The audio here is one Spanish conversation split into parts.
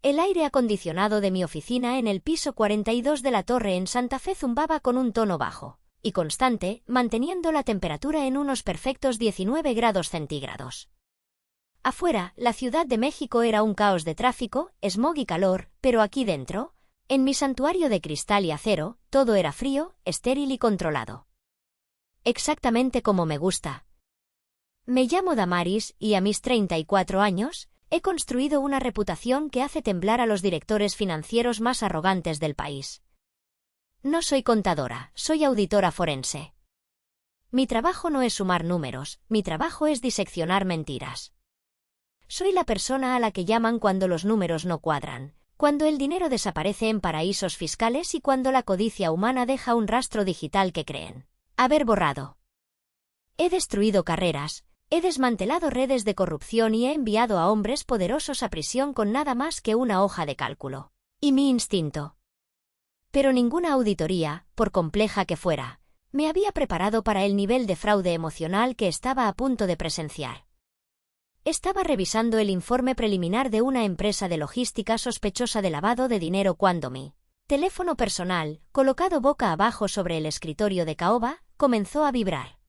El aire acondicionado de mi oficina en el piso 42 de la torre en Santa Fe zumbaba con un tono bajo y constante, manteniendo la temperatura en unos perfectos 19 grados centígrados. Afuera, la Ciudad de México era un caos de tráfico, smog y calor, pero aquí dentro, en mi santuario de cristal y acero, todo era frío, estéril y controlado. Exactamente como me gusta. Me llamo Damaris y a mis 34 años, he construido una reputación que hace temblar a los directores financieros más arrogantes del país. No soy contadora, soy auditora forense. Mi trabajo no es sumar números, mi trabajo es diseccionar mentiras. Soy la persona a la que llaman cuando los números no cuadran, cuando el dinero desaparece en paraísos fiscales y cuando la codicia humana deja un rastro digital que creen haber borrado. He destruido carreras, he desmantelado redes de corrupción y he enviado a hombres poderosos a prisión con nada más que una hoja de cálculo y mi instinto. Pero ninguna auditoría, por compleja que fuera, me había preparado para el nivel de fraude emocional que estaba a punto de presenciar. Estaba revisando el informe preliminar de una empresa de logística sospechosa de lavado de dinero cuando mi teléfono personal, colocado boca abajo sobre el escritorio de caoba, comenzó a vibrar.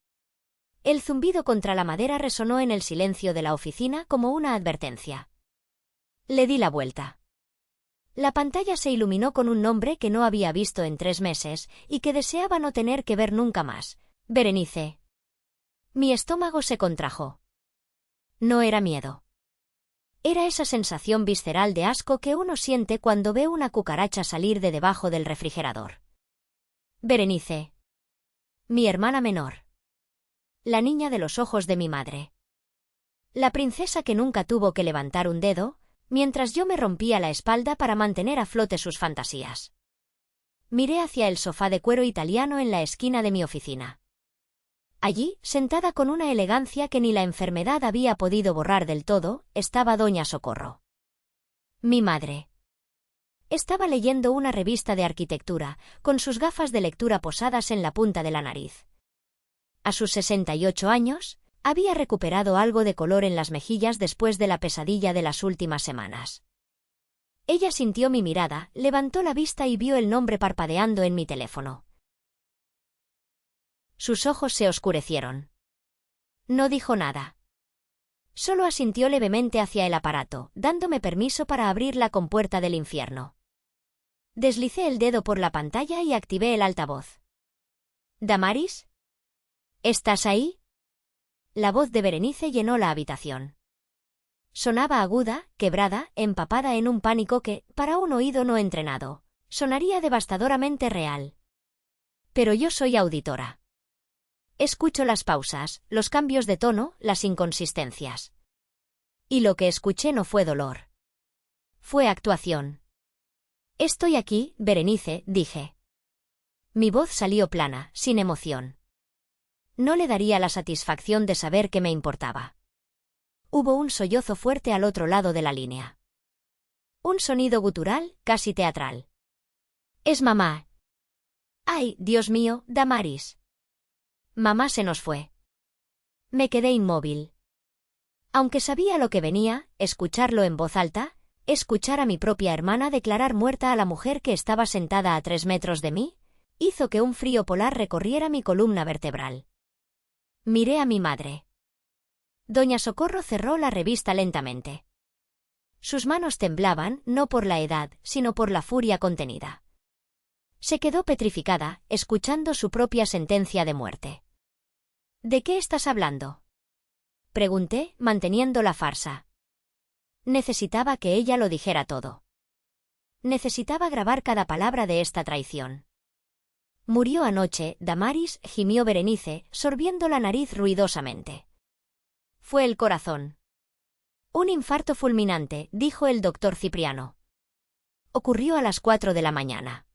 El zumbido contra la madera resonó en el silencio de la oficina como una advertencia. Le di la vuelta. La pantalla se iluminó con un nombre que no había visto en 3 meses y que deseaba no tener que ver nunca más: Berenice. Mi estómago se contrajo. No era miedo. Era esa sensación visceral de asco que uno siente cuando ve una cucaracha salir de debajo del refrigerador. Berenice. Mi hermana menor. La niña de los ojos de mi madre. La princesa que nunca tuvo que levantar un dedo, mientras yo me rompía la espalda para mantener a flote sus fantasías. Miré hacia el sofá de cuero italiano en la esquina de mi oficina. Allí, sentada con una elegancia que ni la enfermedad había podido borrar del todo, estaba Doña Socorro. Mi madre. Estaba leyendo una revista de arquitectura, con sus gafas de lectura posadas en la punta de la nariz. A sus 68 años, había recuperado algo de color en las mejillas después de la pesadilla de las últimas semanas. Ella sintió mi mirada, levantó la vista y vio el nombre parpadeando en mi teléfono. Sus ojos se oscurecieron. No dijo nada. Solo asintió levemente hacia el aparato, dándome permiso para abrir la compuerta del infierno. Deslicé el dedo por la pantalla y activé el altavoz. ¿Damaris? ¿Estás ahí? La voz de Berenice llenó la habitación. Sonaba aguda, quebrada, empapada en un pánico que, para un oído no entrenado, sonaría devastadoramente real. Pero yo soy auditora. Escucho las pausas, los cambios de tono, las inconsistencias. Y lo que escuché no fue dolor. Fue actuación. Estoy aquí, Berenice, dije. Mi voz salió plana, sin emoción. No le daría la satisfacción de saber que me importaba. Hubo un sollozo fuerte al otro lado de la línea. Un sonido gutural, casi teatral. Es mamá. ¡Ay, Dios mío, Damaris! Mamá se nos fue. Me quedé inmóvil. Aunque sabía lo que venía, escucharlo en voz alta, escuchar a mi propia hermana declarar muerta a la mujer que estaba sentada a 3 metros de mí, hizo que un frío polar recorriera mi columna vertebral. Miré a mi madre. Doña Socorro cerró la revista lentamente. Sus manos temblaban, no por la edad, sino por la furia contenida. Se quedó petrificada, escuchando su propia sentencia de muerte. ¿De qué estás hablando?, pregunté, manteniendo la farsa. Necesitaba que ella lo dijera todo. Necesitaba grabar cada palabra de esta traición. Murió anoche, Damaris, gimió Berenice, sorbiendo la nariz ruidosamente. Fue el corazón. Un infarto fulminante, dijo el doctor Cipriano. Ocurrió a las 4 de la mañana.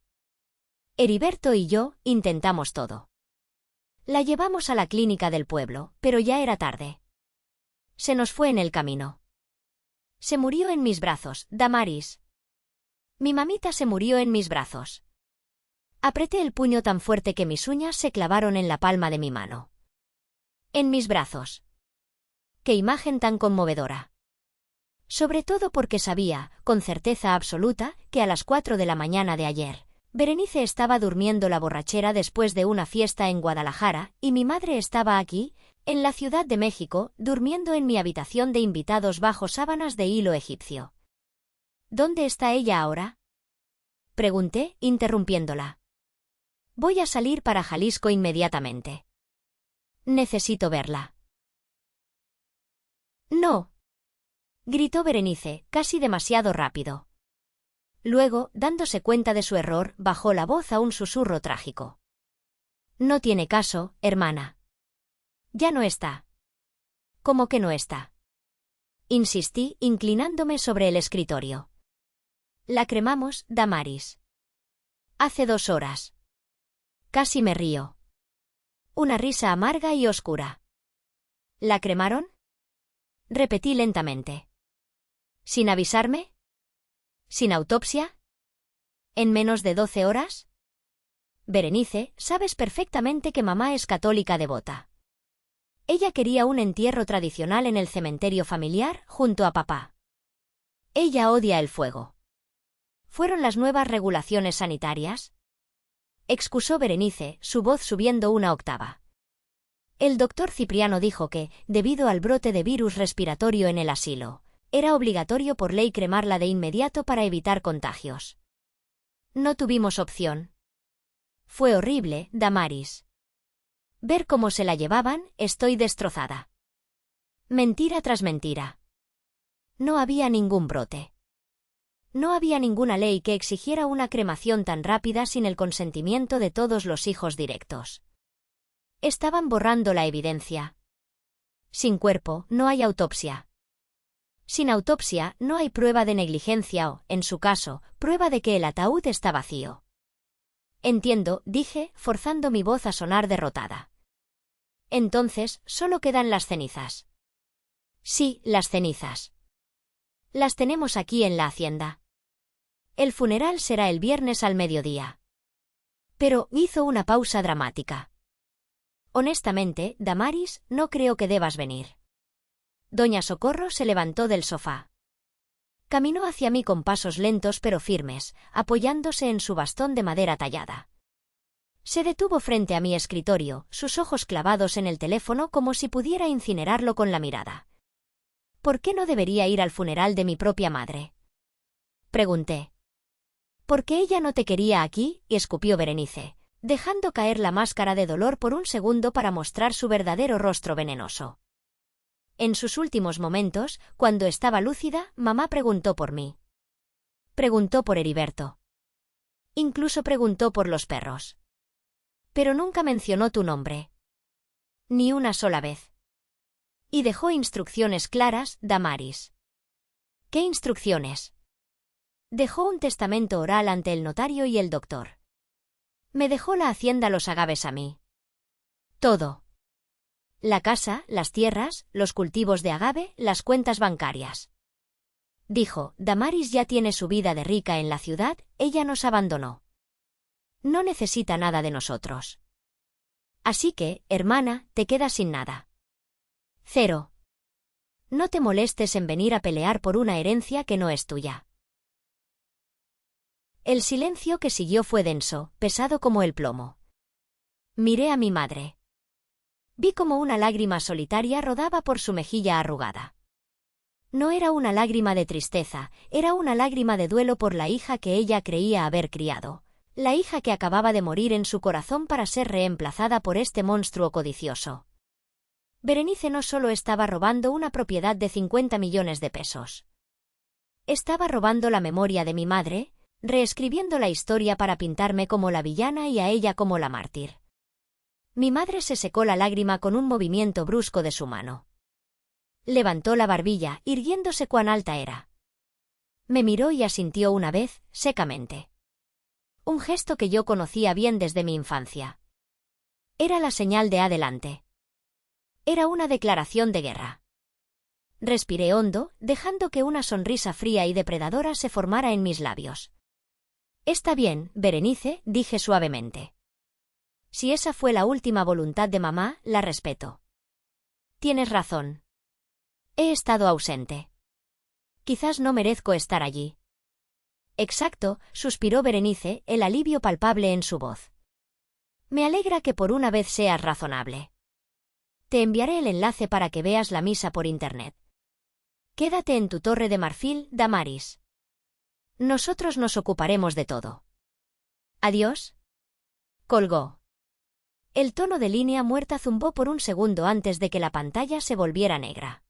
Heriberto y yo intentamos todo. La llevamos a la clínica del pueblo, pero ya era tarde. Se nos fue en el camino. Se murió en mis brazos, Damaris. Mi mamita se murió en mis brazos. Apreté el puño tan fuerte que mis uñas se clavaron en la palma de mi mano. En mis brazos. ¡Qué imagen tan conmovedora! Sobre todo porque sabía, con certeza absoluta, que a las 4 de la mañana de ayer, Berenice estaba durmiendo la borrachera después de una fiesta en Guadalajara, y mi madre estaba aquí, en la Ciudad de México, durmiendo en mi habitación de invitados bajo sábanas de hilo egipcio. ¿Dónde está ella ahora?, pregunté, interrumpiéndola. Voy a salir para Jalisco inmediatamente. Necesito verla. No, gritó Berenice, casi demasiado rápido. Luego, dándose cuenta de su error, bajó la voz a un susurro trágico. No tiene caso, hermana. Ya no está. ¿Cómo que no está?, insistí, inclinándome sobre el escritorio. La cremamos, Damaris. Hace 2 horas. Casi me río. Una risa amarga y oscura. ¿La cremaron?, repetí lentamente. ¿Sin avisarme? ¿Sin autopsia? ¿En menos de 12 horas? Berenice, sabes perfectamente que mamá es católica devota. Ella quería un entierro tradicional en el cementerio familiar, junto a papá. Ella odia el fuego. ¿Fueron las nuevas regulaciones sanitarias?, excusó Berenice, su voz subiendo una octava. El doctor Cipriano dijo que, debido al brote de virus respiratorio en el asilo, era obligatorio por ley cremarla de inmediato para evitar contagios. No tuvimos opción. Fue horrible, Damaris. Ver cómo se la llevaban, estoy destrozada. Mentira tras mentira. No había ningún brote. No había ninguna ley que exigiera una cremación tan rápida sin el consentimiento de todos los hijos directos. Estaban borrando la evidencia. Sin cuerpo, no hay autopsia. Sin autopsia, no hay prueba de negligencia o, en su caso, prueba de que el ataúd está vacío. Entiendo, dije, forzando mi voz a sonar derrotada. Entonces, solo quedan las cenizas. Sí, las cenizas. Las tenemos aquí en la hacienda. El funeral será el viernes al mediodía. Pero hizo una pausa dramática. Honestamente, Damaris, no creo que debas venir. Doña Socorro se levantó del sofá. Caminó hacia mí con pasos lentos pero firmes, apoyándose en su bastón de madera tallada. Se detuvo frente a mi escritorio, sus ojos clavados en el teléfono como si pudiera incinerarlo con la mirada. ¿Por qué no debería ir al funeral de mi propia madre?, pregunté. Porque ella no te quería aquí, escupió Berenice, dejando caer la máscara de dolor por un segundo para mostrar su verdadero rostro venenoso. En sus últimos momentos, cuando estaba lúcida, mamá preguntó por mí. Preguntó por Heriberto. Incluso preguntó por los perros. Pero nunca mencionó tu nombre. Ni una sola vez. Y dejó instrucciones claras, Damaris. ¿Qué instrucciones? Dejó un testamento oral ante el notario y el doctor. Me dejó la hacienda Los Agaves a mí. Todo. La casa, las tierras, los cultivos de agave, las cuentas bancarias. Dijo, Damaris ya tiene su vida de rica en la ciudad, ella nos abandonó. No necesita nada de nosotros. Así que, hermana, te quedas sin nada. 0. No te molestes en venir a pelear por una herencia que no es tuya. El silencio que siguió fue denso, pesado como el plomo. Miré a mi madre. Vi como una lágrima solitaria rodaba por su mejilla arrugada. No era una lágrima de tristeza, era una lágrima de duelo por la hija que ella creía haber criado, la hija que acababa de morir en su corazón para ser reemplazada por este monstruo codicioso. Berenice no solo estaba robando una propiedad de 50 millones de pesos. Estaba robando la memoria de mi madre, reescribiendo la historia para pintarme como la villana y a ella como la mártir. Mi madre se secó la lágrima con un movimiento brusco de su mano. Levantó la barbilla, irguiéndose cuán alta era. Me miró y asintió una vez, secamente. Un gesto que yo conocía bien desde mi infancia. Era la señal de adelante. Era una declaración de guerra. Respiré hondo, dejando que una sonrisa fría y depredadora se formara en mis labios. Está bien, Berenice, dije suavemente. Si esa fue la última voluntad de mamá, la respeto. Tienes razón. He estado ausente. Quizás no merezco estar allí. Exacto, suspiró Berenice, el alivio palpable en su voz. Me alegra que por una vez seas razonable. Te enviaré el enlace para que veas la misa por internet. Quédate en tu torre de marfil, Damaris. Nosotros nos ocuparemos de todo. Adiós. Colgó. El tono de línea muerta zumbó por un segundo antes de que la pantalla se volviera negra.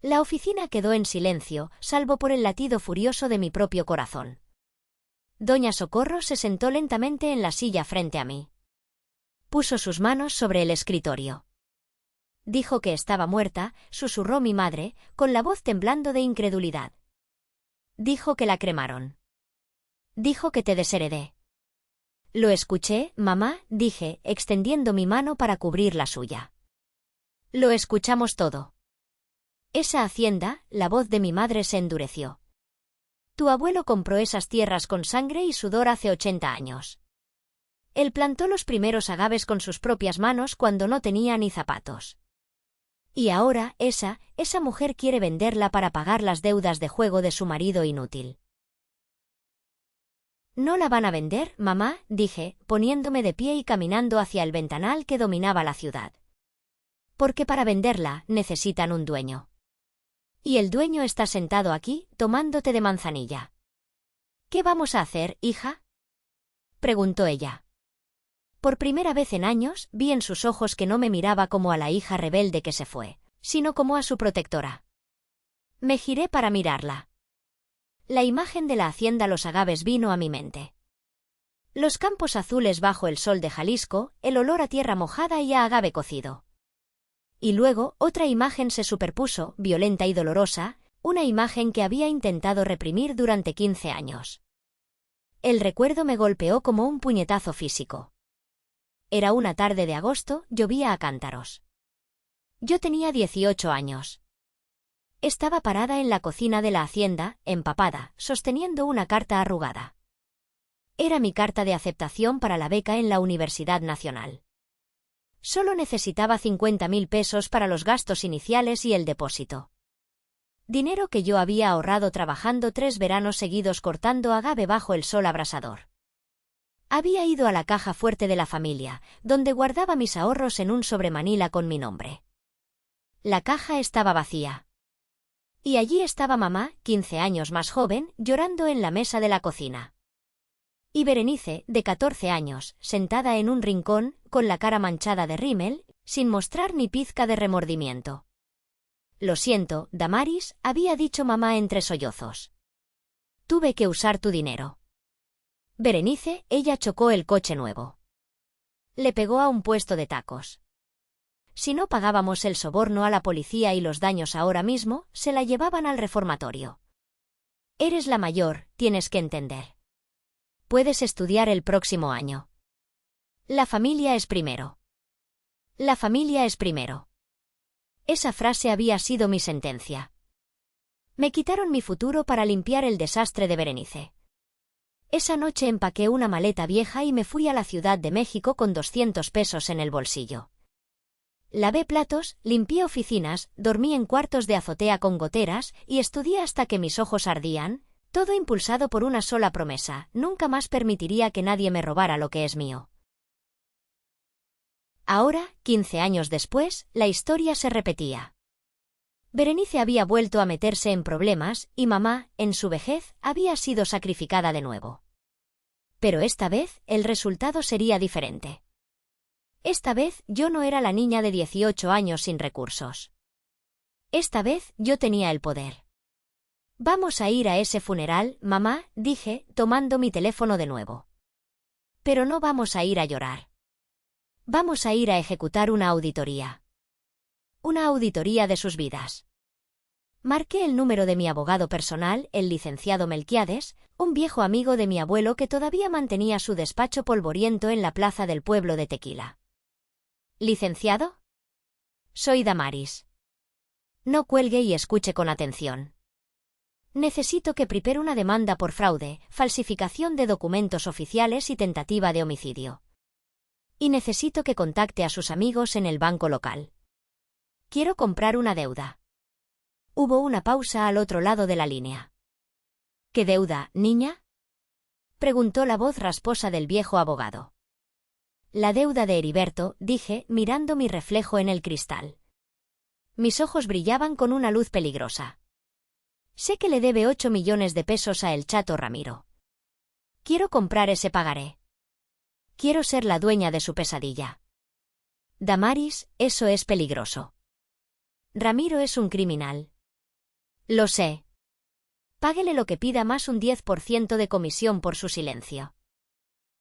La oficina quedó en silencio, salvo por el latido furioso de mi propio corazón. Doña Socorro se sentó lentamente en la silla frente a mí. Puso sus manos sobre el escritorio. Dijo que estaba muerta, susurró mi madre, con la voz temblando de incredulidad. Dijo que la cremaron. Dijo que te desheredé. Lo escuché, mamá, dije, extendiendo mi mano para cubrir la suya. Lo escuchamos todo. Esa hacienda, la voz de mi madre se endureció. Tu abuelo compró esas tierras con sangre y sudor hace 80 años. Él plantó los primeros agaves con sus propias manos cuando no tenía ni zapatos. Y ahora, esa mujer quiere venderla para pagar las deudas de juego de su marido inútil. ¿No la van a vender, mamá?, dije, poniéndome de pie y caminando hacia el ventanal que dominaba la ciudad. Porque para venderla necesitan un dueño. Y el dueño está sentado aquí, tomándote de manzanilla. ¿Qué vamos a hacer, hija?, preguntó ella. Por primera vez en años, vi en sus ojos que no me miraba como a la hija rebelde que se fue, sino como a su protectora. Me giré para mirarla. La imagen de la hacienda Los Agaves vino a mi mente. Los campos azules bajo el sol de Jalisco, el olor a tierra mojada y a agave cocido. Y luego, otra imagen se superpuso, violenta y dolorosa, una imagen que había intentado reprimir durante 15 años. El recuerdo me golpeó como un puñetazo físico. Era una tarde de agosto, llovía a cántaros. Yo tenía 18 años. Estaba parada en la cocina de la hacienda, empapada, sosteniendo una carta arrugada. Era mi carta de aceptación para la beca en la Universidad Nacional. Solo necesitaba 50.000 pesos para los gastos iniciales y el depósito. Dinero que yo había ahorrado trabajando 3 veranos seguidos cortando agave bajo el sol abrasador. Había ido a la caja fuerte de la familia, donde guardaba mis ahorros en un sobremanila con mi nombre. La caja estaba vacía. Y allí estaba mamá, 15 años más joven, llorando en la mesa de la cocina. Y Berenice, de 14 años, sentada en un rincón, con la cara manchada de rímel, sin mostrar ni pizca de remordimiento. Lo siento, Damaris, había dicho mamá entre sollozos. Tuve que usar tu dinero. Berenice, ella chocó el coche nuevo. Le pegó a un puesto de tacos. Si no pagábamos el soborno a la policía y los daños ahora mismo, se la llevaban al reformatorio. Eres la mayor, tienes que entender. Puedes estudiar el próximo año. La familia es primero. La familia es primero. Esa frase había sido mi sentencia. Me quitaron mi futuro para limpiar el desastre de Berenice. Esa noche empaqué una maleta vieja y me fui a la Ciudad de México con 200 pesos en el bolsillo. Lavé platos, limpié oficinas, dormí en cuartos de azotea con goteras y estudié hasta que mis ojos ardían, todo impulsado por una sola promesa: nunca más permitiría que nadie me robara lo que es mío. Ahora, 15 años después, la historia se repetía. Berenice había vuelto a meterse en problemas y mamá, en su vejez, había sido sacrificada de nuevo. Pero esta vez, el resultado sería diferente. Esta vez, yo no era la niña de 18 años sin recursos. Esta vez, yo tenía el poder. Vamos a ir a ese funeral, mamá, dije, tomando mi teléfono de nuevo. Pero no vamos a ir a llorar. Vamos a ir a ejecutar una auditoría. Una auditoría de sus vidas. Marqué el número de mi abogado personal, el licenciado Melquiades, un viejo amigo de mi abuelo que todavía mantenía su despacho polvoriento en la plaza del pueblo de Tequila. ¿Licenciado? Soy Damaris. No cuelgue y escuche con atención. Necesito que prepare una demanda por fraude, falsificación de documentos oficiales y tentativa de homicidio. Y necesito que contacte a sus amigos en el banco local. Quiero comprar una deuda. Hubo una pausa al otro lado de la línea. ¿Qué deuda, niña?, preguntó la voz rasposa del viejo abogado. La deuda de Heriberto, dije, mirando mi reflejo en el cristal. Mis ojos brillaban con una luz peligrosa. Sé que le debe 8 millones de pesos a el chato Ramiro. Quiero comprar ese pagaré. Quiero ser la dueña de su pesadilla. Damaris, eso es peligroso. Ramiro es un criminal. Lo sé. Páguele lo que pida más un 10% de comisión por su silencio.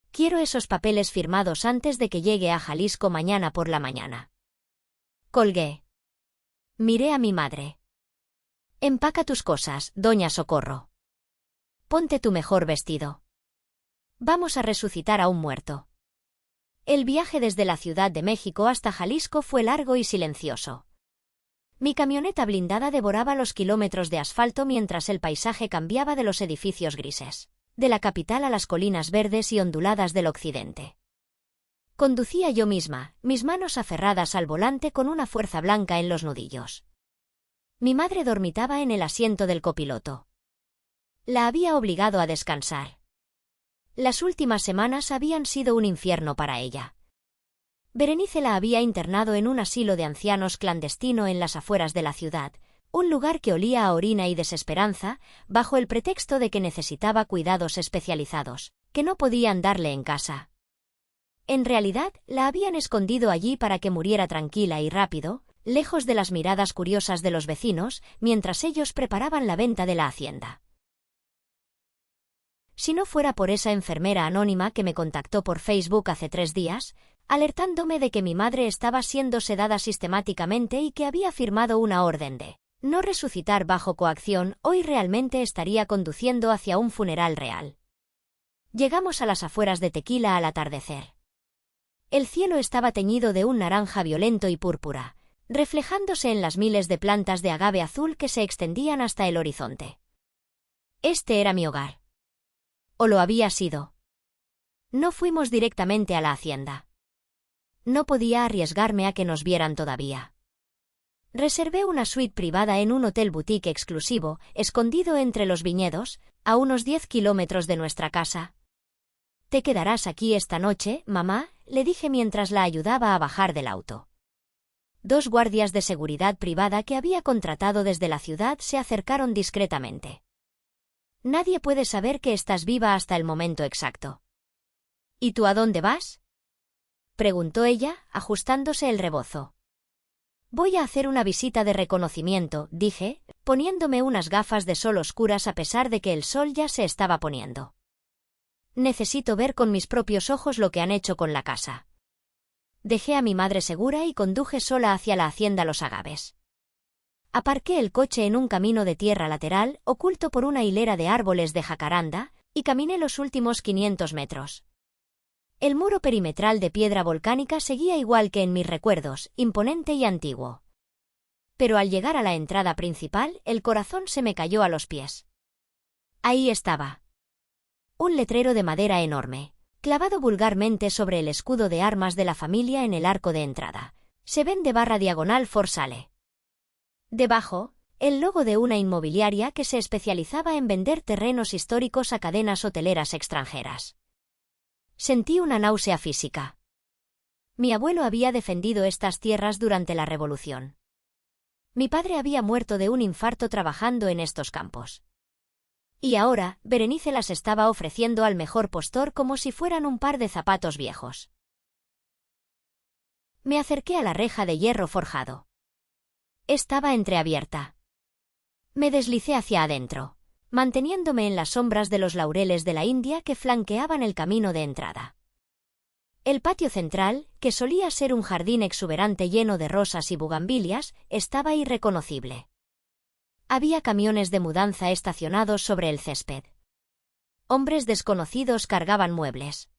Quiero esos papeles firmados antes de que llegue a Jalisco mañana por la mañana. Colgué. Miré a mi madre. Empaca tus cosas, doña Socorro. Ponte tu mejor vestido. Vamos a resucitar a un muerto. El viaje desde la Ciudad de México hasta Jalisco fue largo y silencioso. Mi camioneta blindada devoraba los kilómetros de asfalto mientras el paisaje cambiaba de los edificios grises, de la capital a las colinas verdes y onduladas del occidente. Conducía yo misma, mis manos aferradas al volante con una fuerza blanca en los nudillos. Mi madre dormitaba en el asiento del copiloto. La había obligado a descansar. Las últimas semanas habían sido un infierno para ella. Berenice la había internado en un asilo de ancianos clandestino en las afueras de la ciudad, un lugar que olía a orina y desesperanza, bajo el pretexto de que necesitaba cuidados especializados, que no podían darle en casa. En realidad, la habían escondido allí para que muriera tranquila y rápido, lejos de las miradas curiosas de los vecinos, mientras ellos preparaban la venta de la hacienda. Si no fuera por esa enfermera anónima que me contactó por Facebook hace 3 días, alertándome de que mi madre estaba siendo sedada sistemáticamente y que había firmado una orden de no resucitar bajo coacción, hoy realmente estaría conduciendo hacia un funeral real. Llegamos a las afueras de Tequila al atardecer. El cielo estaba teñido de un naranja violento y púrpura, reflejándose en las miles de plantas de agave azul que se extendían hasta el horizonte. Este era mi hogar. O lo había sido. No fuimos directamente a la hacienda. No podía arriesgarme a que nos vieran todavía. Reservé una suite privada en un hotel boutique exclusivo, escondido entre los viñedos, a unos 10 kilómetros de nuestra casa. «¿Te quedarás aquí esta noche, mamá?», le dije mientras la ayudaba a bajar del auto. 2 guardias de seguridad privada que había contratado desde la ciudad se acercaron discretamente. «Nadie puede saber que estás viva hasta el momento exacto». «¿Y tú a dónde vas?», preguntó ella, ajustándose el rebozo. «Voy a hacer una visita de reconocimiento», dije, poniéndome unas gafas de sol oscuras a pesar de que el sol ya se estaba poniendo. «Necesito ver con mis propios ojos lo que han hecho con la casa». Dejé a mi madre segura y conduje sola hacia la hacienda Los Agaves. Aparqué el coche en un camino de tierra lateral, oculto por una hilera de árboles de jacaranda, y caminé los últimos 500 metros. El muro perimetral de piedra volcánica seguía igual que en mis recuerdos, imponente y antiguo. Pero al llegar a la entrada principal, el corazón se me cayó a los pies. Ahí estaba. Un letrero de madera enorme, clavado vulgarmente sobre el escudo de armas de la familia en el arco de entrada. Se vende /diagonal for sale. Debajo, el logo de una inmobiliaria que se especializaba en vender terrenos históricos a cadenas hoteleras extranjeras. Sentí una náusea física. Mi abuelo había defendido estas tierras durante la Revolución. Mi padre había muerto de un infarto trabajando en estos campos. Y ahora, Berenice las estaba ofreciendo al mejor postor como si fueran un par de zapatos viejos. Me acerqué a la reja de hierro forjado. Estaba entreabierta. Me deslicé hacia adentro, manteniéndome en las sombras de los laureles de la India que flanqueaban el camino de entrada. El patio central, que solía ser un jardín exuberante lleno de rosas y bugambilias, estaba irreconocible. Había camiones de mudanza estacionados sobre el césped. Hombres desconocidos cargaban muebles.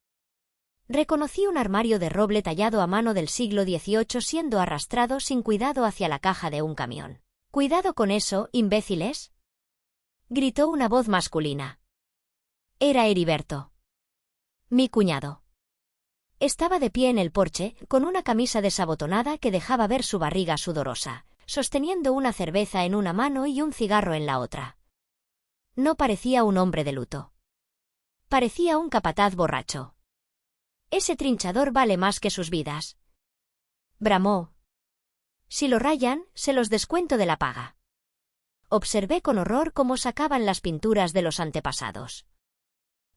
Reconocí un armario de roble tallado a mano del siglo XVIII siendo arrastrado sin cuidado hacia la caja de un camión. «¡Cuidado con eso, imbéciles!», gritó una voz masculina. Era Heriberto. Mi cuñado. Estaba de pie en el porche, con una camisa desabotonada que dejaba ver su barriga sudorosa, sosteniendo una cerveza en una mano y un cigarro en la otra. No parecía un hombre de luto. Parecía un capataz borracho. Ese trinchador vale más que sus vidas. Bramó. Si lo rayan, se los descuento de la paga. Observé con horror cómo sacaban las pinturas de los antepasados.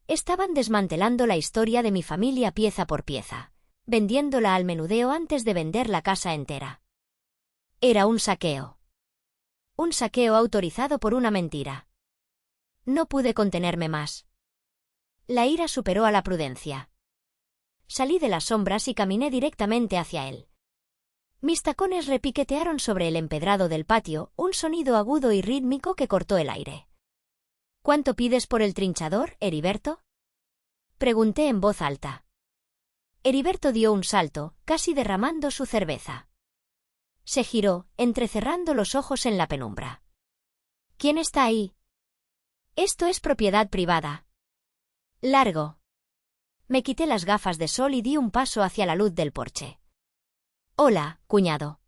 Estaban desmantelando la historia de mi familia pieza por pieza, vendiéndola al menudeo antes de vender la casa entera. Era un saqueo. Un saqueo autorizado por una mentira. No pude contenerme más. La ira superó a la prudencia. Salí de las sombras y caminé directamente hacia él. Mis tacones repiquetearon sobre el empedrado del patio, un sonido agudo y rítmico que cortó el aire. ¿Cuánto pides por el trinchador, Heriberto? Pregunté en voz alta. Heriberto dio un salto, casi derramando su cerveza. Se giró, entrecerrando los ojos en la penumbra. ¿Quién está ahí? Esto es propiedad privada. Largo. Me quité las gafas de sol y di un paso hacia la luz del porche. Hola, cuñado.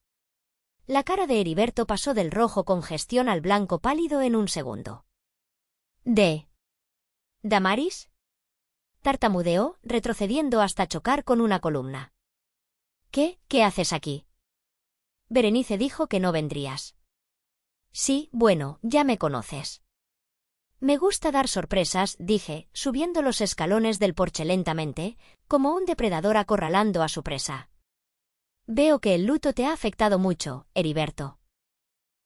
La cara de Heriberto pasó del rojo congestión al blanco pálido en un segundo. ¿Damaris? Tartamudeó, retrocediendo hasta chocar con una columna. ¿Qué haces aquí? Berenice dijo que no vendrías. Sí, bueno, ya me conoces. Me gusta dar sorpresas, dije, subiendo los escalones del porche lentamente, como un depredador acorralando a su presa. Veo que el luto te ha afectado mucho, Heriberto.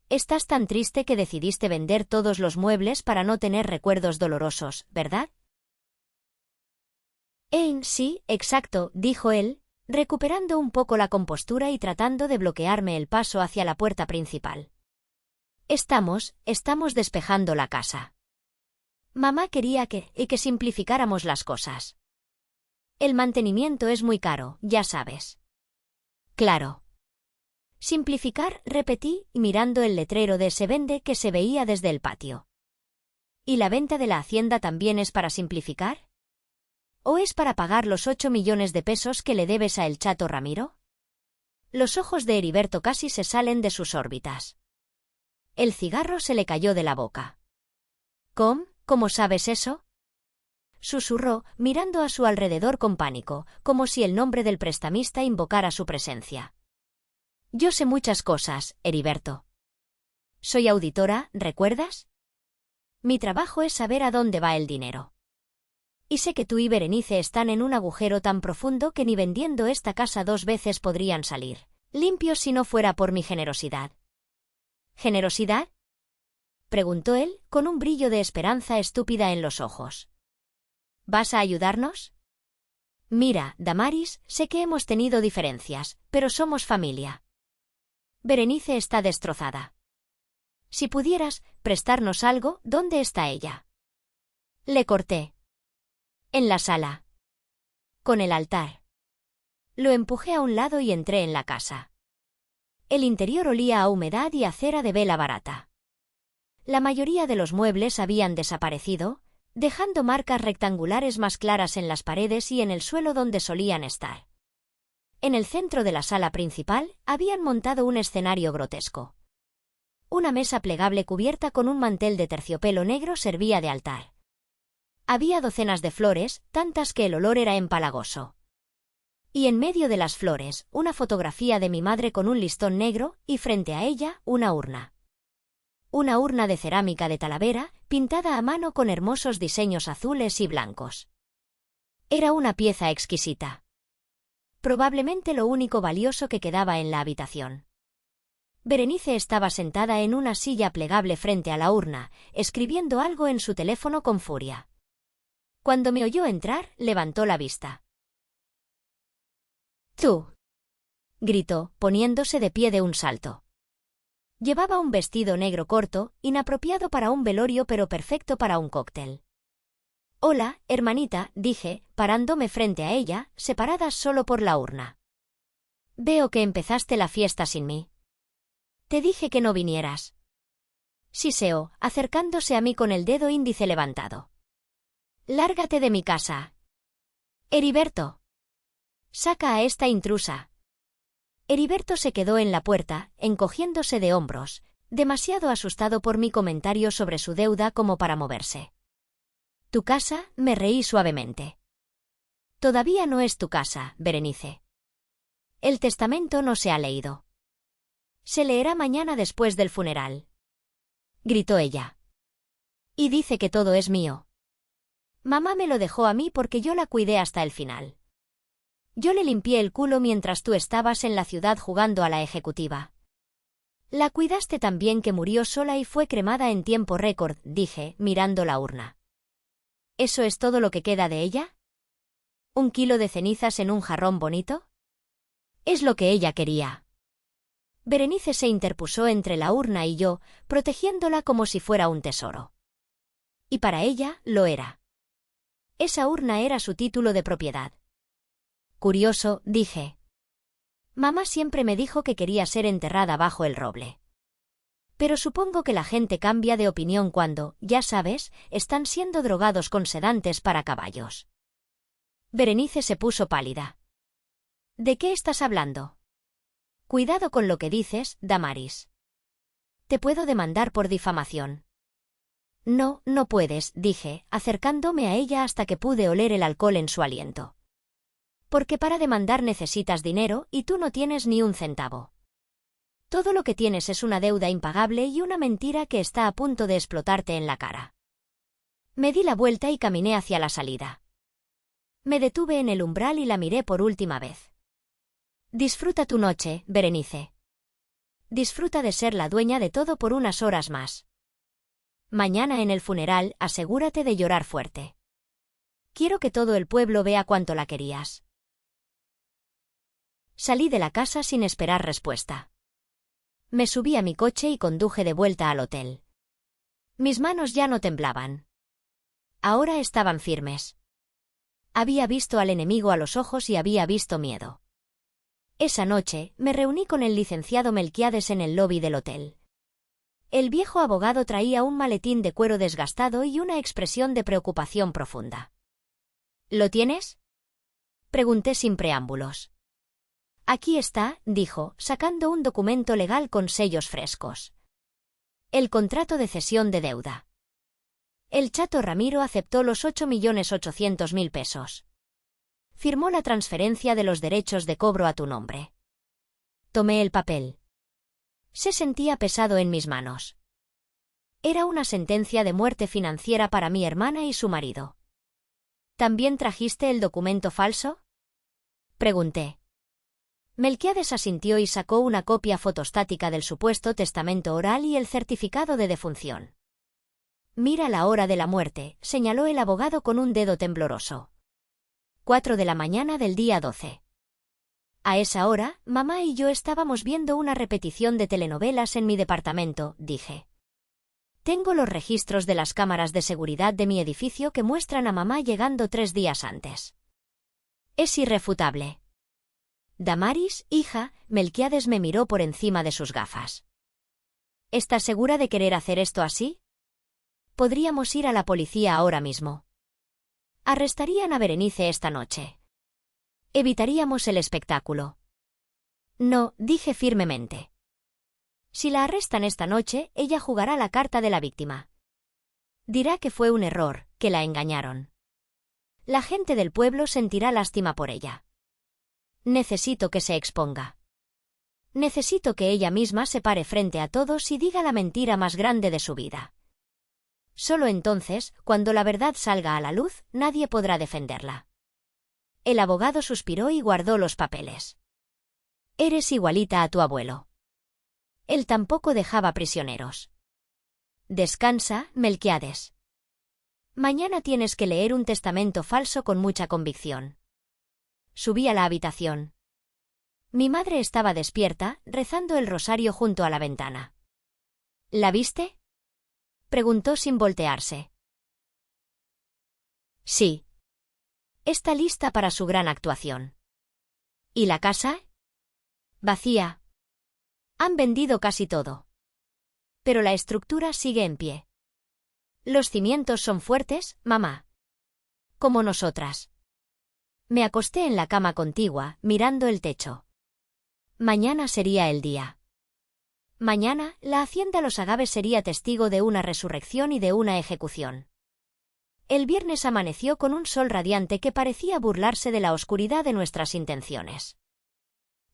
Estás tan triste que decidiste vender todos los muebles para no tener recuerdos dolorosos, ¿verdad? Sí, exacto, dijo él, recuperando un poco la compostura y tratando de bloquearme el paso hacia la puerta principal. Estamos despejando la casa. Mamá quería que simplificáramos las cosas. El mantenimiento es muy caro, ya sabes. Claro. Simplificar, repetí, mirando el letrero de se vende que se veía desde el patio. ¿Y la venta de la hacienda también es para simplificar? ¿O es para pagar los 8 millones de pesos que le debes a el chato Ramiro? Los ojos de Heriberto casi se salen de sus órbitas. El cigarro se le cayó de la boca. ¿Cómo sabes eso? Susurró, mirando a su alrededor con pánico, como si el nombre del prestamista invocara su presencia. Yo sé muchas cosas, Heriberto. Soy auditora, ¿recuerdas? Mi trabajo es saber a dónde va el dinero. Y sé que tú y Berenice están en un agujero tan profundo que ni vendiendo esta casa 2 veces podrían salir limpios si no fuera por mi generosidad. ¿Generosidad? Preguntó él, con un brillo de esperanza estúpida en los ojos. ¿Vas a ayudarnos? Mira, Damaris, sé que hemos tenido diferencias, pero somos familia. Berenice está destrozada. Si pudieras prestarnos algo, ¿dónde está ella? Le corté. En la sala. Con el altar. Lo empujé a un lado y entré en la casa. El interior olía a humedad y a cera de vela barata. La mayoría de los muebles habían desaparecido, dejando marcas rectangulares más claras en las paredes y en el suelo donde solían estar. En el centro de la sala principal habían montado un escenario grotesco. Una mesa plegable cubierta con un mantel de terciopelo negro servía de altar. Había docenas de flores, tantas que el olor era empalagoso. Y en medio de las flores, una fotografía de mi madre con un listón negro, y frente a ella, una urna. Una urna de cerámica de Talavera, pintada a mano con hermosos diseños azules y blancos. Era una pieza exquisita. Probablemente lo único valioso que quedaba en la habitación. Berenice estaba sentada en una silla plegable frente a la urna, escribiendo algo en su teléfono con furia. Cuando me oyó entrar, levantó la vista. «¡Tú!», gritó, poniéndose de pie de un salto. Llevaba un vestido negro corto, inapropiado para un velorio pero perfecto para un cóctel. «Hola, hermanita», dije, parándome frente a ella, separadas solo por la urna. «Veo que empezaste la fiesta sin mí. Te dije que no vinieras». Siseó, acercándose a mí con el dedo índice levantado. «Lárgate de mi casa. Heriberto. Saca a esta intrusa». Heriberto se quedó en la puerta, encogiéndose de hombros, demasiado asustado por mi comentario sobre su deuda como para moverse. «¿Tu casa?», me reí suavemente. «Todavía no es tu casa, Berenice. El testamento no se ha leído. Se leerá mañana después del funeral», gritó ella. «Y dice que todo es mío. Mamá me lo dejó a mí porque yo la cuidé hasta el final. Yo le limpié el culo mientras tú estabas en la ciudad jugando a la ejecutiva. La cuidaste tan bien que murió sola y fue cremada en tiempo récord», dije, mirando la urna. «¿Eso es todo lo que queda de ella? ¿1 kilo de cenizas en un jarrón bonito? Es lo que ella quería». Berenice se interpuso entre la urna y yo, protegiéndola como si fuera un tesoro. Y para ella, lo era. Esa urna era su título de propiedad. «Curioso», dije. «Mamá siempre me dijo que quería ser enterrada bajo el roble. Pero supongo que la gente cambia de opinión cuando, ya sabes, están siendo drogados con sedantes para caballos». Berenice se puso pálida. «¿De qué estás hablando?» «Cuidado con lo que dices, Damaris. Te puedo demandar por difamación». «No, no puedes», dije, acercándome a ella hasta que pude oler el alcohol en su aliento. «Porque para demandar necesitas dinero y tú no tienes ni un centavo. Todo lo que tienes es una deuda impagable y una mentira que está a punto de explotarte en la cara». Me di la vuelta y caminé hacia la salida. Me detuve en el umbral y la miré por última vez. «Disfruta tu noche, Berenice. Disfruta de ser la dueña de todo por unas horas más. Mañana en el funeral, asegúrate de llorar fuerte. Quiero que todo el pueblo vea cuánto la querías». Salí de la casa sin esperar respuesta. Me subí a mi coche y conduje de vuelta al hotel. Mis manos ya no temblaban. Ahora estaban firmes. Había visto al enemigo a los ojos y había visto miedo. Esa noche, me reuní con el licenciado Melquiades en el lobby del hotel. El viejo abogado traía un maletín de cuero desgastado y una expresión de preocupación profunda. «¿Lo tienes?», pregunté sin preámbulos. «Aquí está», dijo, sacando un documento legal con sellos frescos. «El contrato de cesión de deuda». El chato Ramiro aceptó los 8.800.000 pesos. Firmó la transferencia de los derechos de cobro a tu nombre. Tomé el papel. Se sentía pesado en mis manos. Era una sentencia de muerte financiera para mi hermana y su marido. ¿También trajiste el documento falso?, pregunté. Melquiades asintió y sacó una copia fotostática del supuesto testamento oral y el certificado de defunción. «Mira la hora de la muerte», señaló el abogado con un dedo tembloroso. 4 de la mañana del día 12. A esa hora, mamá y yo estábamos viendo una repetición de telenovelas en mi departamento, dije. Tengo los registros de las cámaras de seguridad de mi edificio que muestran a mamá llegando 3 días antes. Es irrefutable. Damaris, hija, Melquiades me miró por encima de sus gafas. ¿Estás segura de querer hacer esto así? Podríamos ir a la policía ahora mismo. Arrestarían a Berenice esta noche. Evitaríamos el espectáculo. No, dije firmemente. Si la arrestan esta noche, ella jugará la carta de la víctima. Dirá que fue un error, que la engañaron. La gente del pueblo sentirá lástima por ella. Necesito que se exponga. Necesito que ella misma se pare frente a todos y diga la mentira más grande de su vida. Solo entonces, cuando la verdad salga a la luz, nadie podrá defenderla. El abogado suspiró y guardó los papeles. Eres igualita a tu abuelo. Él tampoco dejaba prisioneros. Descansa, Melquiades. Mañana tienes que leer un testamento falso con mucha convicción. Subí a la habitación. Mi madre estaba despierta, rezando el rosario junto a la ventana. ¿La viste?, preguntó sin voltearse. Sí. Está lista para su gran actuación. ¿Y la casa? Vacía. Han vendido casi todo. Pero la estructura sigue en pie. Los cimientos son fuertes, mamá. Como nosotras. Me acosté en la cama contigua, mirando el techo. Mañana sería el día. Mañana, la hacienda Los Agaves sería testigo de una resurrección y de una ejecución. El viernes amaneció con un sol radiante que parecía burlarse de la oscuridad de nuestras intenciones.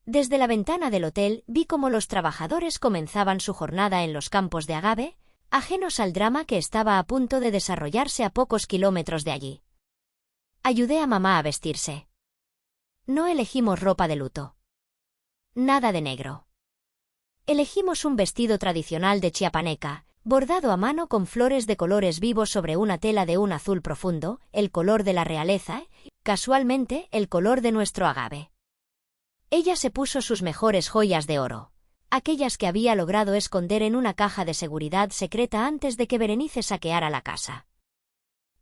Desde la ventana del hotel vi cómo los trabajadores comenzaban su jornada en los campos de agave, ajenos al drama que estaba a punto de desarrollarse a pocos kilómetros de allí. Ayudé a mamá a vestirse. No elegimos ropa de luto. Nada de negro. Elegimos un vestido tradicional de chiapaneca, bordado a mano con flores de colores vivos sobre una tela de un azul profundo, el color de la realeza, casualmente el color de nuestro agave. Ella se puso sus mejores joyas de oro, aquellas que había logrado esconder en una caja de seguridad secreta antes de que Berenice saqueara la casa.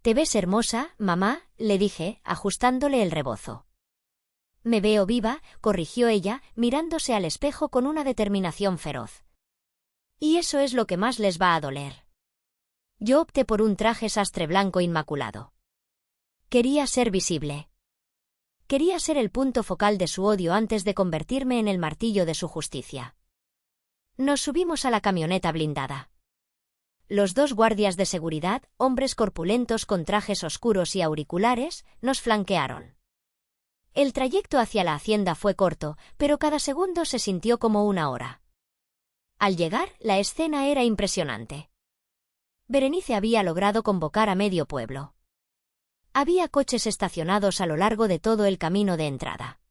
«Te ves hermosa, mamá», le dije, ajustándole el rebozo. «Me veo viva», corrigió ella, mirándose al espejo con una determinación feroz. «Y eso es lo que más les va a doler». Yo opté por un traje sastre blanco inmaculado. Quería ser visible. Quería ser el punto focal de su odio antes de convertirme en el martillo de su justicia. Nos subimos a la camioneta blindada. Los dos guardias de seguridad, hombres corpulentos con trajes oscuros y auriculares, nos flanquearon. El trayecto hacia la hacienda fue corto, pero cada segundo se sintió como una hora. Al llegar, la escena era impresionante. Berenice había logrado convocar a medio pueblo. Había coches estacionados a lo largo de todo el camino de entrada.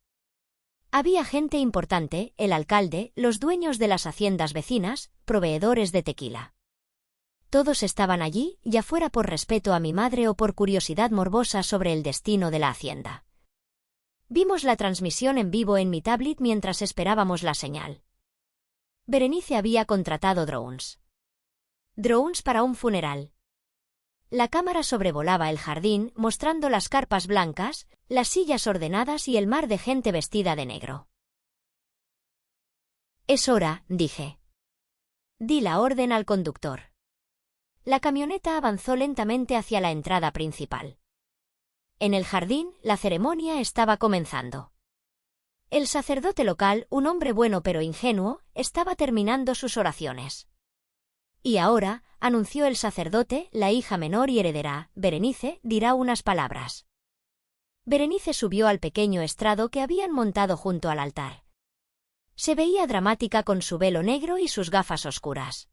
Había gente importante, el alcalde, los dueños de las haciendas vecinas, proveedores de tequila. Todos estaban allí, ya fuera por respeto a mi madre o por curiosidad morbosa sobre el destino de la hacienda. Vimos la transmisión en vivo en mi tablet mientras esperábamos la señal. Berenice había contratado drones. Drones para un funeral. La cámara sobrevolaba el jardín, mostrando las carpas blancas, las sillas ordenadas y el mar de gente vestida de negro. «Es hora», dije. Di la orden al conductor. La camioneta avanzó lentamente hacia la entrada principal. En el jardín, la ceremonia estaba comenzando. El sacerdote local, un hombre bueno pero ingenuo, estaba terminando sus oraciones. «Y ahora», anunció el sacerdote, «la hija menor y heredera, Berenice, dirá unas palabras». Berenice subió al pequeño estrado que habían montado junto al altar. Se veía dramática con su velo negro y sus gafas oscuras.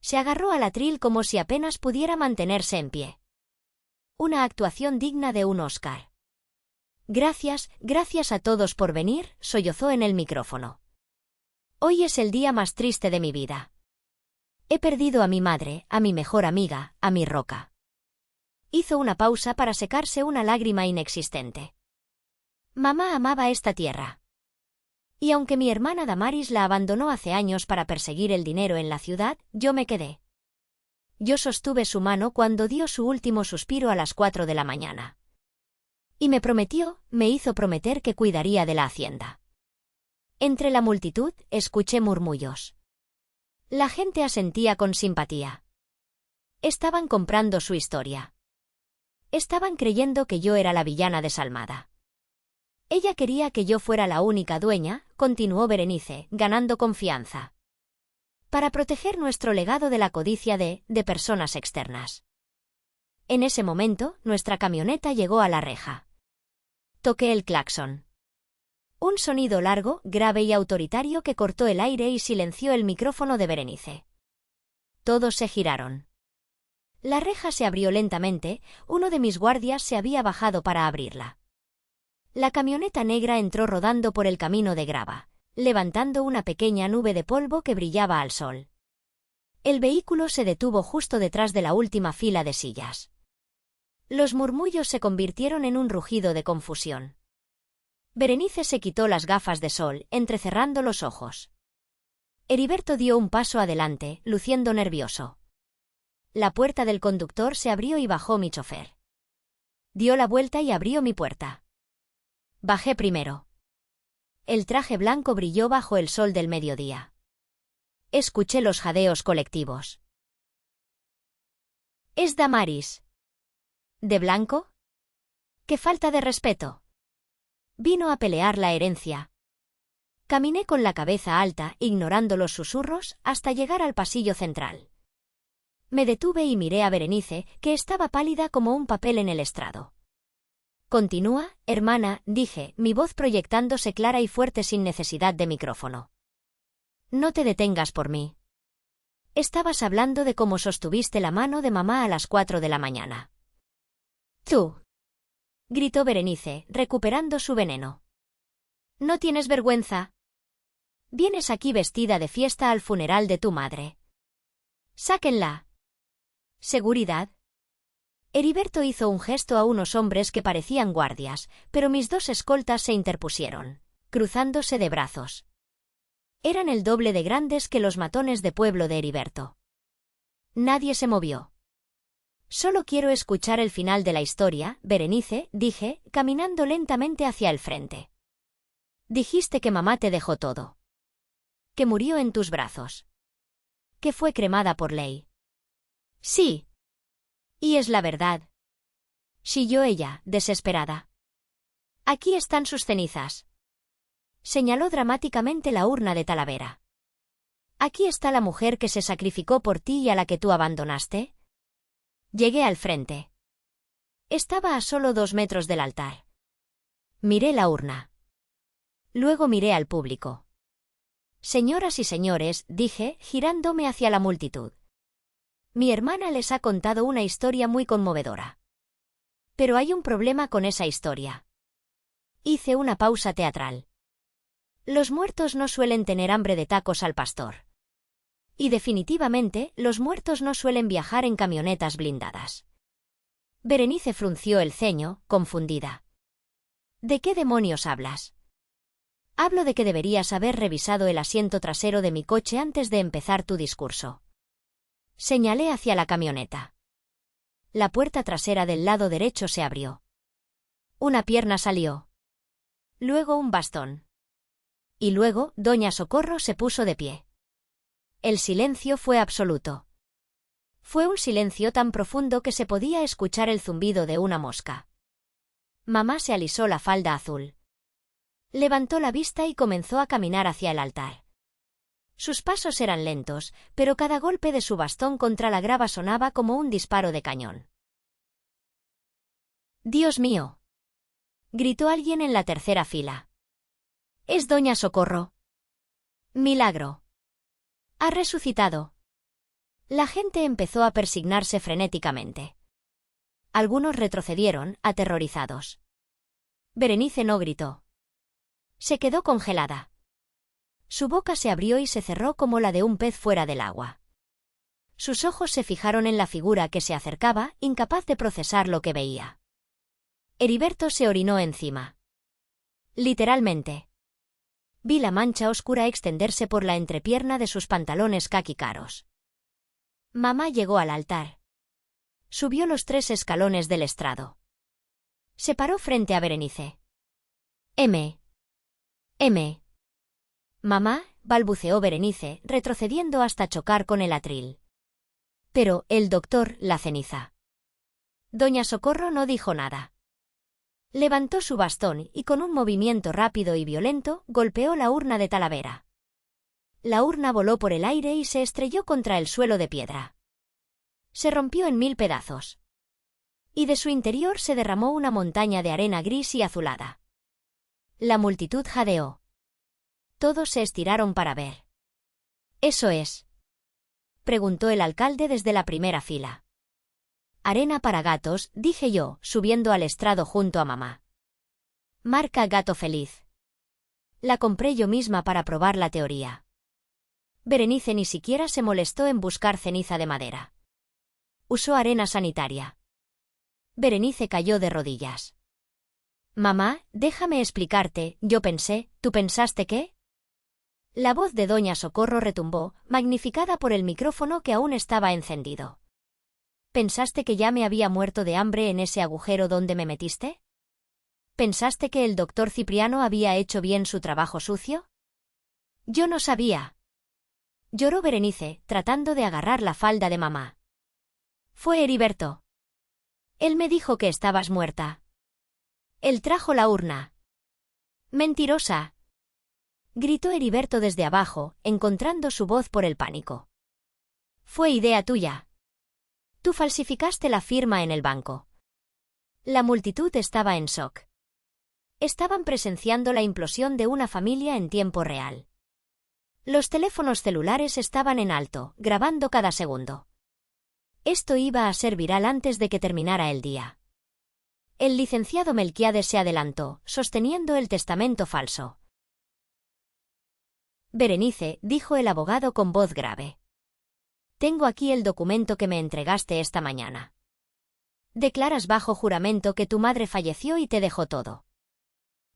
Se agarró al atril como si apenas pudiera mantenerse en pie. Una actuación digna de un Oscar. Gracias a todos por venir», sollozó en el micrófono. «Hoy es el día más triste de mi vida. He perdido a mi madre, a mi mejor amiga, a mi roca». Hizo una pausa para secarse una lágrima inexistente. «Mamá amaba esta tierra. Y aunque mi hermana Damaris la abandonó hace años para perseguir el dinero en la ciudad, yo me quedé. Yo sostuve su mano cuando dio su último suspiro a las 4 de la mañana. Y me hizo prometer que cuidaría de la hacienda». Entre la multitud, escuché murmullos. La gente asentía con simpatía. Estaban comprando su historia. Estaban creyendo que yo era la villana desalmada. «Ella quería que yo fuera la única dueña», continuó Berenice, ganando confianza. «Para proteger nuestro legado de la codicia de personas externas». En ese momento, nuestra camioneta llegó a la reja. Toqué el claxon. Un sonido largo, grave y autoritario que cortó el aire y silenció el micrófono de Berenice. Todos se giraron. La reja se abrió lentamente, uno de mis guardias se había bajado para abrirla. La camioneta negra entró rodando por el camino de grava, levantando una pequeña nube de polvo que brillaba al sol. El vehículo se detuvo justo detrás de la última fila de sillas. Los murmullos se convirtieron en un rugido de confusión. Berenice se quitó las gafas de sol, entrecerrando los ojos. Heriberto dio un paso adelante, luciendo nervioso. La puerta del conductor se abrió y bajó mi chofer. Dio la vuelta y abrió mi puerta. Bajé primero. El traje blanco brilló bajo el sol del mediodía. Escuché los jadeos colectivos. «¿Es Damaris de blanco? ¡Qué falta de respeto! Vino a pelear la herencia». Caminé con la cabeza alta, ignorando los susurros, hasta llegar al pasillo central. Me detuve y miré a Berenice, que estaba pálida como un papel en el estrado. «Continúa, hermana», dije, mi voz proyectándose clara y fuerte sin necesidad de micrófono. «No te detengas por mí. Estabas hablando de cómo sostuviste la mano de mamá a las 4 de la mañana». «¿Tú?», gritó Berenice, recuperando su veneno. «¿No tienes vergüenza? Vienes aquí vestida de fiesta al funeral de tu madre. Sáquenla». «¿Seguridad?». Heriberto hizo un gesto a unos hombres que parecían guardias, pero mis dos escoltas se interpusieron, cruzándose de brazos. Eran el doble de grandes que los matones de pueblo de Heriberto. Nadie se movió. «Solo quiero escuchar el final de la historia, Berenice», dije, caminando lentamente hacia el frente. «Dijiste que mamá te dejó todo. Que murió en tus brazos. Que fue cremada por ley». «Sí. Y es la verdad», chilló ella, desesperada. «Aquí están sus cenizas». Señaló dramáticamente la urna de Talavera. «Aquí está la mujer que se sacrificó por ti y a la que tú abandonaste». Llegué al frente. Estaba a solo 2 metros del altar. Miré la urna. Luego miré al público. «Señoras y señores», dije, girándome hacia la multitud. «Mi hermana les ha contado una historia muy conmovedora. Pero hay un problema con esa historia». Hice una pausa teatral. «Los muertos no suelen tener hambre de tacos al pastor. Y definitivamente, los muertos no suelen viajar en camionetas blindadas». Berenice frunció el ceño, confundida. «¿De qué demonios hablas?». «Hablo de que deberías haber revisado el asiento trasero de mi coche antes de empezar tu discurso». Señalé hacia la camioneta. La puerta trasera del lado derecho se abrió. Una pierna salió. Luego un bastón. Y luego, doña Socorro se puso de pie. El silencio fue absoluto. Fue un silencio tan profundo que se podía escuchar el zumbido de una mosca. Mamá se alisó la falda azul. Levantó la vista y comenzó a caminar hacia el altar. Sus pasos eran lentos, pero cada golpe de su bastón contra la grava sonaba como un disparo de cañón. «¡Dios mío!», gritó alguien en la tercera fila. «Es doña Socorro». «Milagro. Ha resucitado». La gente empezó a persignarse frenéticamente. Algunos retrocedieron, aterrorizados. Berenice no gritó. Se quedó congelada. Su boca se abrió y se cerró como la de un pez fuera del agua. Sus ojos se fijaron en la figura que se acercaba, incapaz de procesar lo que veía. Heriberto se orinó encima. Literalmente. Vi la mancha oscura extenderse por la entrepierna de sus pantalones caqui caros. Mamá llegó al altar. Subió los 3 escalones del estrado. Se paró frente a Berenice. «M. «Mamá», balbuceó Berenice, retrocediendo hasta chocar con el atril. «Pero, el doctor, la ceniza». Doña Socorro no dijo nada. Levantó su bastón y con un movimiento rápido y violento, golpeó la urna de Talavera. La urna voló por el aire y se estrelló contra el suelo de piedra. Se rompió en 1000 pedazos. Y de su interior se derramó una montaña de arena gris y azulada. La multitud jadeó. Todos se estiraron para ver. «¿Eso es?», preguntó el alcalde desde la primera fila. «Arena para gatos», dije yo, subiendo al estrado junto a mamá. «Marca Gato Feliz. La compré yo misma para probar la teoría». Berenice ni siquiera se molestó en buscar ceniza de madera. Usó arena sanitaria. Berenice cayó de rodillas. «Mamá, déjame explicarte», yo pensé, «¿tú pensaste qué?». La voz de doña Socorro retumbó, magnificada por el micrófono que aún estaba encendido. ¿Pensaste que ya me había muerto de hambre en ese agujero donde me metiste? ¿Pensaste que el doctor Cipriano había hecho bien su trabajo sucio? Yo no sabía. Lloró Berenice, tratando de agarrar la falda de mamá. Fue Heriberto. Él me dijo que estabas muerta. Él trajo la urna. Mentirosa. Gritó Heriberto desde abajo, encontrando su voz por el pánico. Fue idea tuya. Tú falsificaste la firma en el banco. La multitud estaba en shock. Estaban presenciando la implosión de una familia en tiempo real. Los teléfonos celulares estaban en alto, grabando cada segundo. Esto iba a ser viral antes de que terminara el día. El licenciado Melquiades se adelantó, sosteniendo el testamento falso. Berenice, dijo el abogado con voz grave. Tengo aquí el documento que me entregaste esta mañana. Declaras bajo juramento que tu madre falleció y te dejó todo.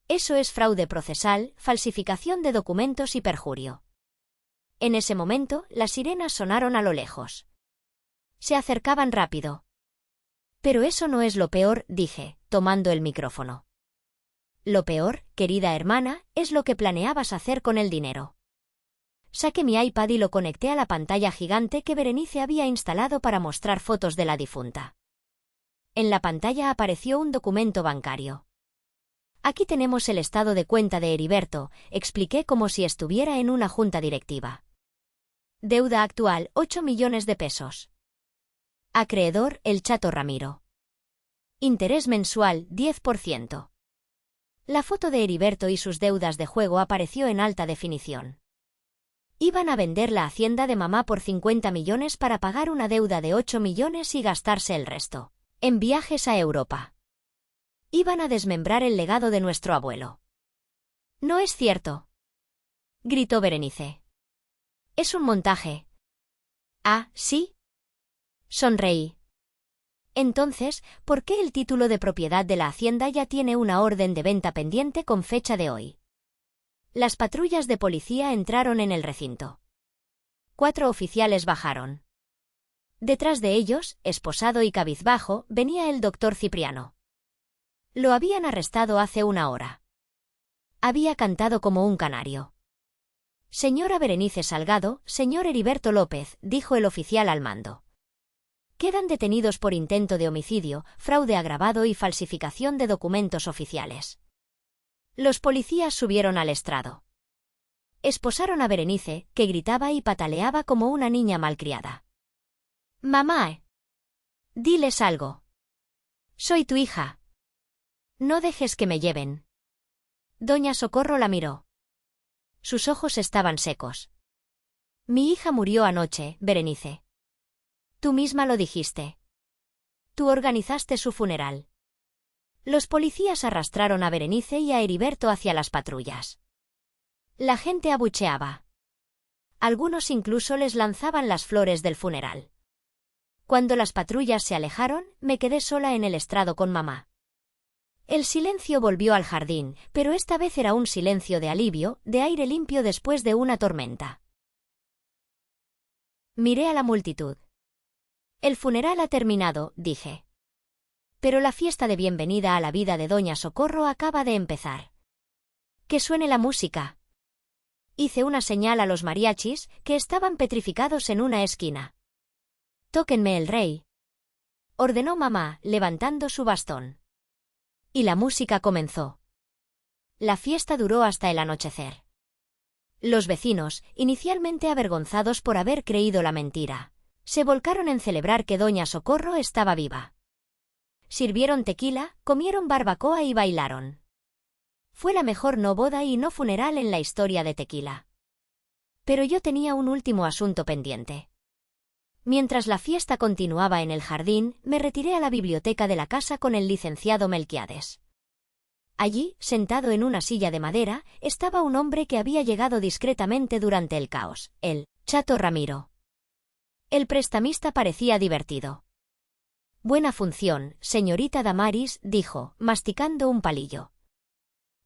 Eso es fraude procesal, falsificación de documentos y perjurio. En ese momento, las sirenas sonaron a lo lejos. Se acercaban rápido. Pero eso no es lo peor, dije, tomando el micrófono. Lo peor, querida hermana, es lo que planeabas hacer con el dinero. Saqué mi iPad y lo conecté a la pantalla gigante que Berenice había instalado para mostrar fotos de la difunta. En la pantalla apareció un documento bancario. Aquí tenemos el estado de cuenta de Heriberto, expliqué como si estuviera en una junta directiva. Deuda actual, 8 millones de pesos. Acreedor, el Chato Ramiro. Interés mensual, 10%. La foto de Heriberto y sus deudas de juego apareció en alta definición. Iban a vender la hacienda de mamá por 50 millones para pagar una deuda de 8 millones y gastarse el resto en viajes a Europa. Iban a desmembrar el legado de nuestro abuelo. No es cierto, gritó Berenice. Es un montaje. Ah, ¿sí? Sonreí. Entonces, ¿por qué el título de propiedad de la hacienda ya tiene una orden de venta pendiente con fecha de hoy? Las patrullas de policía entraron en el recinto. 4 oficiales bajaron. Detrás de ellos, esposado y cabizbajo, venía el doctor Cipriano. Lo habían arrestado hace una hora. Había cantado como un canario. Señora Berenice Salgado, señor Heriberto López, dijo el oficial al mando. Quedan detenidos por intento de homicidio, fraude agravado y falsificación de documentos oficiales. Los policías subieron al estrado. Esposaron a Berenice, que gritaba y pataleaba como una niña malcriada. «Mamá, diles algo. Soy tu hija. No dejes que me lleven». Doña Socorro la miró. Sus ojos estaban secos. «Mi hija murió anoche, Berenice. Tú misma lo dijiste. Tú organizaste su funeral». Los policías arrastraron a Berenice y a Heriberto hacia las patrullas. La gente abucheaba. Algunos incluso les lanzaban las flores del funeral. Cuando las patrullas se alejaron, me quedé sola en el estrado con mamá. El silencio volvió al jardín, pero esta vez era un silencio de alivio, de aire limpio después de una tormenta. Miré a la multitud. El funeral ha terminado, dije. Pero la fiesta de bienvenida a la vida de Doña Socorro acaba de empezar. ¡Que suene la música! Hice una señal a los mariachis, que estaban petrificados en una esquina. «Tóquenme el rey», ordenó mamá, levantando su bastón. Y la música comenzó. La fiesta duró hasta el anochecer. Los vecinos, inicialmente avergonzados por haber creído la mentira, se volcaron en celebrar que Doña Socorro estaba viva. Sirvieron tequila, comieron barbacoa y bailaron. Fue la mejor no boda y no funeral en la historia de Tequila. Pero yo tenía un último asunto pendiente. Mientras la fiesta continuaba en el jardín, me retiré a la biblioteca de la casa con el licenciado Melquiades. Allí, sentado en una silla de madera, estaba un hombre que había llegado discretamente durante el caos, el Chato Ramiro. El prestamista parecía divertido. «Buena función, señorita Damaris», dijo, masticando un palillo.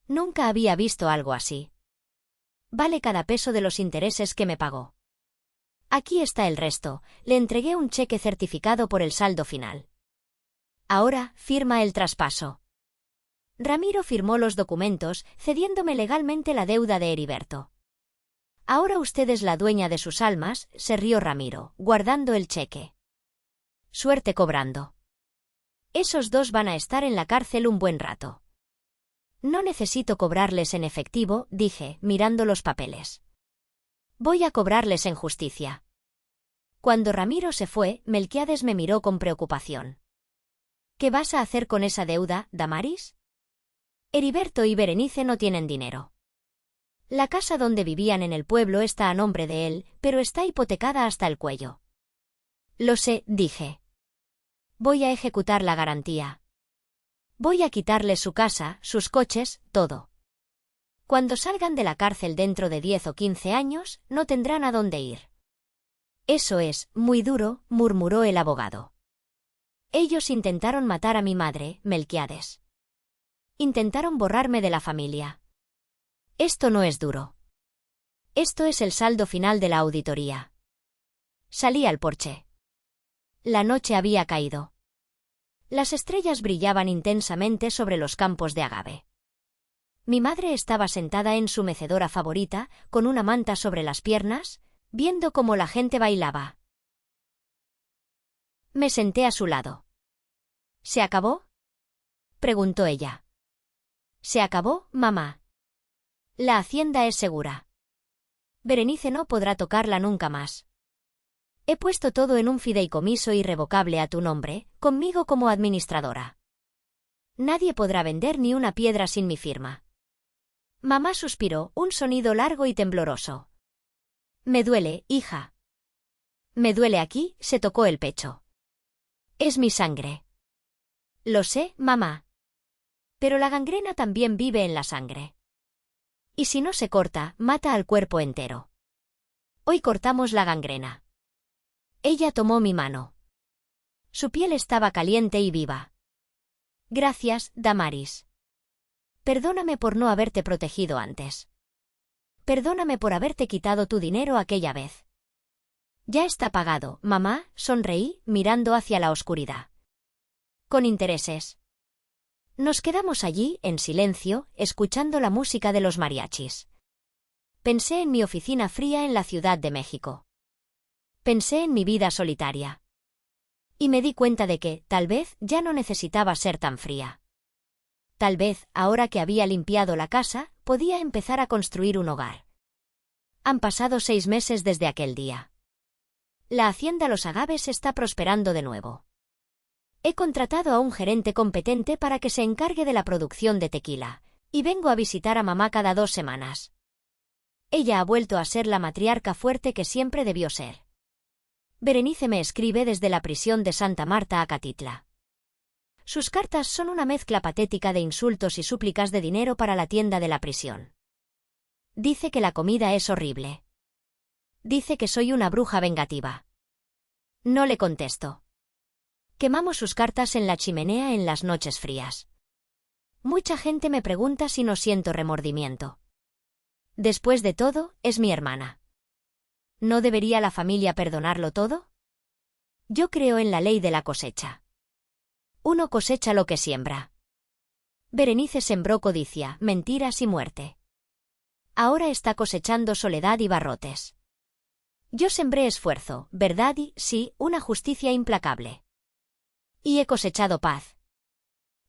Nunca había visto algo así. Vale cada peso de los intereses que me pagó. Aquí está el resto, le entregué un cheque certificado por el saldo final. Ahora, firma el traspaso. Ramiro firmó los documentos, cediéndome legalmente la deuda de Heriberto. Ahora usted es la dueña de sus almas, se rió Ramiro, guardando el cheque. Suerte cobrando. Esos dos van a estar en la cárcel un buen rato. No necesito cobrarles en efectivo, dije, mirando los papeles. Voy a cobrarles en justicia. Cuando Ramiro se fue, Melquiades me miró con preocupación. ¿Qué vas a hacer con esa deuda, Damaris? Heriberto y Berenice no tienen dinero. La casa donde vivían en el pueblo está a nombre de él, pero está hipotecada hasta el cuello. Lo sé, dije. Voy a ejecutar la garantía. Voy a quitarles su casa, sus coches, todo. Cuando salgan de la cárcel dentro de 10 o 15 años, no tendrán a dónde ir. Eso es, muy duro, murmuró el abogado. Ellos intentaron matar a mi madre, Melquiades. Intentaron borrarme de la familia. Esto no es duro. Esto es el saldo final de la auditoría. Salí al porche. La noche había caído. Las estrellas brillaban intensamente sobre los campos de agave. Mi madre estaba sentada en su mecedora favorita, con una manta sobre las piernas, viendo cómo la gente bailaba. Me senté a su lado. ¿Se acabó? Preguntó ella. ¿Se acabó, mamá? La hacienda es segura. Berenice no podrá tocarla nunca más. He puesto todo en un fideicomiso irrevocable a tu nombre, conmigo como administradora. Nadie podrá vender ni una piedra sin mi firma. Mamá suspiró, un sonido largo y tembloroso. Me duele, hija. Me duele aquí, se tocó el pecho. Es mi sangre. Lo sé, mamá. Pero la gangrena también vive en la sangre. Y si no se corta, mata al cuerpo entero. Hoy cortamos la gangrena. Ella tomó mi mano. Su piel estaba caliente y viva. Gracias, Damaris. Perdóname por no haberte protegido antes. Perdóname por haberte quitado tu dinero aquella vez. Ya está pagado, mamá, sonreí, mirando hacia la oscuridad. Con intereses. Nos quedamos allí, en silencio, escuchando la música de los mariachis. Pensé en mi oficina fría en la Ciudad de México. Pensé en mi vida solitaria. Y me di cuenta de que, tal vez, ya no necesitaba ser tan fría. Tal vez, ahora que había limpiado la casa, podía empezar a construir un hogar. Han pasado 6 meses desde aquel día. La hacienda Los Agaves está prosperando de nuevo. He contratado a un gerente competente para que se encargue de la producción de tequila, y vengo a visitar a mamá cada 2 semanas. Ella ha vuelto a ser la matriarca fuerte que siempre debió ser. Berenice me escribe desde la prisión de Santa Marta a Catitla. Sus cartas son una mezcla patética de insultos y súplicas de dinero para la tienda de la prisión. Dice que la comida es horrible. Dice que soy una bruja vengativa. No le contesto. Quemamos sus cartas en la chimenea en las noches frías. Mucha gente me pregunta si no siento remordimiento. Después de todo, es mi hermana. ¿No debería la familia perdonarlo todo? Yo creo en la ley de la cosecha. Uno cosecha lo que siembra. Berenice sembró codicia, mentiras y muerte. Ahora está cosechando soledad y barrotes. Yo sembré esfuerzo, verdad y, sí, una justicia implacable. Y he cosechado paz.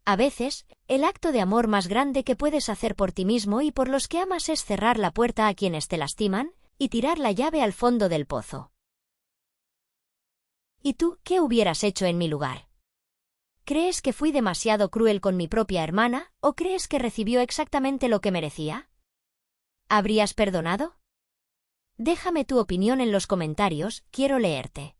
A veces, el acto de amor más grande que puedes hacer por ti mismo y por los que amas es cerrar la puerta a quienes te lastiman y tirar la llave al fondo del pozo. ¿Y tú, qué hubieras hecho en mi lugar? ¿Crees que fui demasiado cruel con mi propia hermana, o crees que recibió exactamente lo que merecía? ¿Habrías perdonado? Déjame tu opinión en los comentarios, quiero leerte.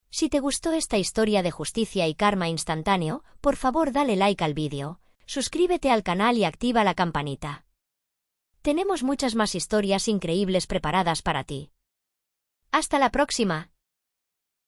Si te gustó esta historia de justicia y karma instantáneo, por favor dale like al vídeo, suscríbete al canal y activa la campanita. Tenemos muchas más historias increíbles preparadas para ti. ¡Hasta la próxima!